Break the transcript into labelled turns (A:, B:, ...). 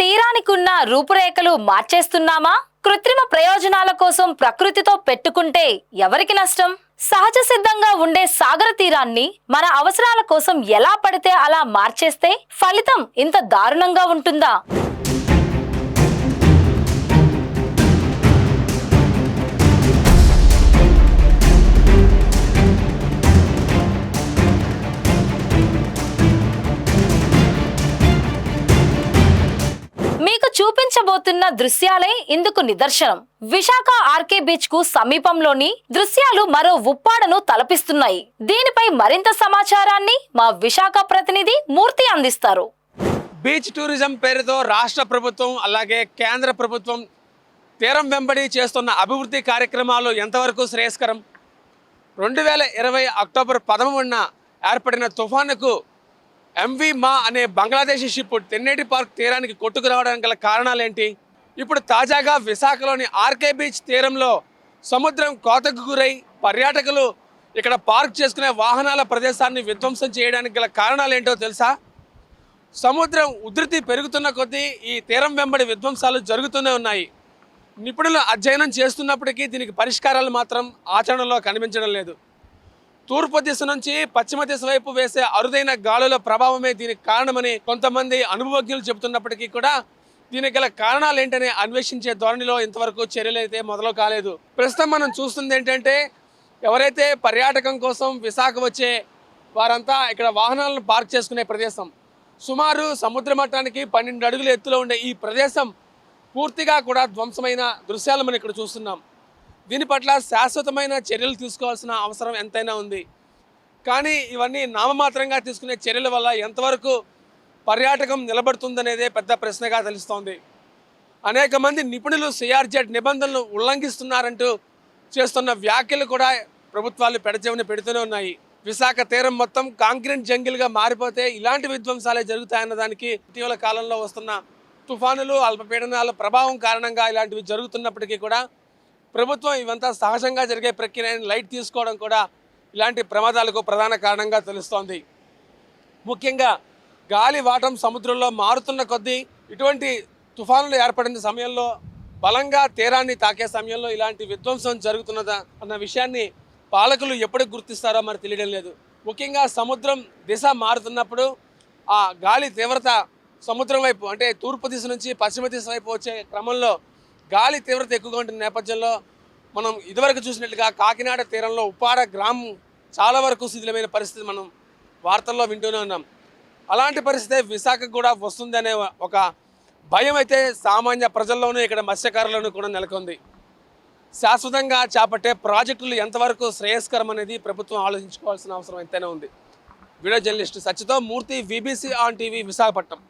A: తీరానికున్న రూపురేఖలు మార్చేస్తున్నామా? కృత్రిమ ప్రయోజనాల కోసం ప్రకృతితో పెట్టుకుంటే ఎవరికి నష్టం? సహజ సిద్ధంగా ఉండే సాగర తీరాన్ని మన అవసరాల కోసం ఎలా పడితే అలా మార్చేస్తే ఫలితం ఇంత దారుణంగా ఉంటుందా? మీకు చూపించబోతున్న దృశ్యాలే ఇందుకు నిదర్శనం. విశాఖ ఆర్కే బీచ్ కు సమీపంలోని దృశ్యాలు మరో ఉప్పాడను తలపిస్తున్నాయి. దీనిపై మరింత సమాచారాన్ని మా విశాఖ ప్రతినిధి మూర్తి అందిస్తారు.
B: బీచ్ టూరిజం పేరుతో రాష్ట్ర ప్రభుత్వం అలాగే కేంద్ర ప్రభుత్వం తీరం వెంబడి చేస్తున్న అభివృద్ధి కార్యక్రమాలు ఎంతవరకు శ్రేయస్కరం? 2020 అక్టోబర్ 13న ఏర్పడిన తుఫానుకు ఎంవి మా అనే బంగ్లాదేశీ షిప్ తెన్నేటి పార్క్ తీరానికి కొట్టుకు రావడానికి గల కారణాలేంటి? ఇప్పుడు తాజాగా విశాఖలోని ఆర్కే బీచ్ తీరంలో సముద్రం కోతకు గురై పర్యాటకులు ఇక్కడ పార్క్ చేసుకునే వాహనాల ప్రదేశాన్ని విధ్వంసం చేయడానికి గల కారణాలేంటో తెలుసా? సముద్రం ఉధృతి పెరుగుతున్న కొద్దీ ఈ తీరం వెంబడి విధ్వంసాలు జరుగుతూనే ఉన్నాయి. నిపుణులు అధ్యయనం చేస్తున్నప్పటికీ దీనికి పరిష్కారాలు మాత్రం ఆచరణలో కనిపించడం లేదు. తూర్పు దిశ నుంచి పశ్చిమ దిశ వైపు వేసే అరుదైన గాలుల ప్రభావమే దీనికి కారణమని కొంతమంది అనుభవజ్ఞులు చెబుతున్నప్పటికీ కూడా దీనికి గల కారణాలు ఏంటనే అన్వేషించే ధోరణిలో ఇంతవరకు చర్యలు అయితే మొదలు కాలేదు. ప్రస్తుతం మనం చూస్తుంది ఏంటంటే ఎవరైతే పర్యాటకం కోసం విశాఖ వచ్చే వారంతా ఇక్కడ వాహనాలను పార్క్ చేసుకునే ప్రదేశం. సుమారు సముద్ర మట్టానికి 12 అడుగుల ఎత్తులో ఉండే ఈ ప్రదేశం పూర్తిగా కూడా ధ్వంసమైన దృశ్యాలు మనం ఇక్కడ చూస్తున్నాం. దీని పట్ల శాశ్వతమైన చర్యలు తీసుకోవాల్సిన అవసరం ఎంతైనా ఉంది. కానీ ఇవన్నీ నామమాత్రంగా తీసుకునే చర్యల వల్ల ఎంతవరకు పర్యాటకం నిలబడుతుందనేదే పెద్ద ప్రశ్నగా తెలుస్తోంది. అనేక మంది నిపుణులు సిఆర్జెడ్ నిబంధనలు ఉల్లంఘిస్తున్నారంటూ చేస్తున్న వ్యాఖ్యలు కూడా ప్రభుత్వాలు పెడచెవిన పెడుతూనే ఉన్నాయి. విశాఖ తీరం మొత్తం కాంక్రీట్ జంగిల్గా మారిపోతే ఇలాంటి విధ్వంసాలే జరుగుతాయన్న దానికి ఇటీవల కాలంలో వస్తున్న తుఫానులు అల్పపీడనాల ప్రభావం కారణంగా ఇలాంటివి జరుగుతున్నప్పటికీ కూడా ప్రభుత్వం ఇవంతా సహజంగా జరిగే ప్రక్రియని లైట్ తీసుకోవడం కూడా ఇలాంటి ప్రమాదాలకు ప్రధాన కారణంగా తెలుస్తోంది. ముఖ్యంగా గాలి వాటం సముద్రంలో మారుతున్న కొద్దీ ఇటువంటి తుఫానులు ఏర్పడిన సమయంలో బలంగా తీరాన్ని తాకే సమయంలో ఇలాంటి విధ్వంసం జరుగుతున్నదా అన్న విషయాన్ని పాలకులు ఎప్పుడు గుర్తిస్తారో మరి తెలియడం లేదు. ముఖ్యంగా సముద్రం దిశ మారుతున్నప్పుడు ఆ గాలి తీవ్రత సముద్రం వైపు అంటే తూర్పు దిశ నుంచి పశ్చిమ దిశ వైపు వచ్చే క్రమంలో గాలి తీవ్రత ఎక్కువగా ఉంటున్న నేపథ్యంలో మనం ఇదివరకు చూసినట్లుగా కాకినాడ తీరంలో ఉప్పాడ గ్రామం చాలా వరకు శిథిలమైన పరిస్థితి మనం వార్తల్లో వింటూనే ఉన్నాం. అలాంటి పరిస్థితి విశాఖకు కూడా వస్తుందనే ఒక భయం అయితే సామాన్య ప్రజల్లోనూ ఇక్కడ మత్స్యకారులను కూడా నెలకొంది. శాశ్వతంగా చేపట్టే ప్రాజెక్టులు ఎంతవరకు శ్రేయస్కరం అనేది ప్రభుత్వం ఆలోచించుకోవాల్సిన అవసరం ఎంతైనా ఉంది. వీడియో జర్నలిస్ట్ సత్యతో Murthy, VBC on TV, Visakhapatnam.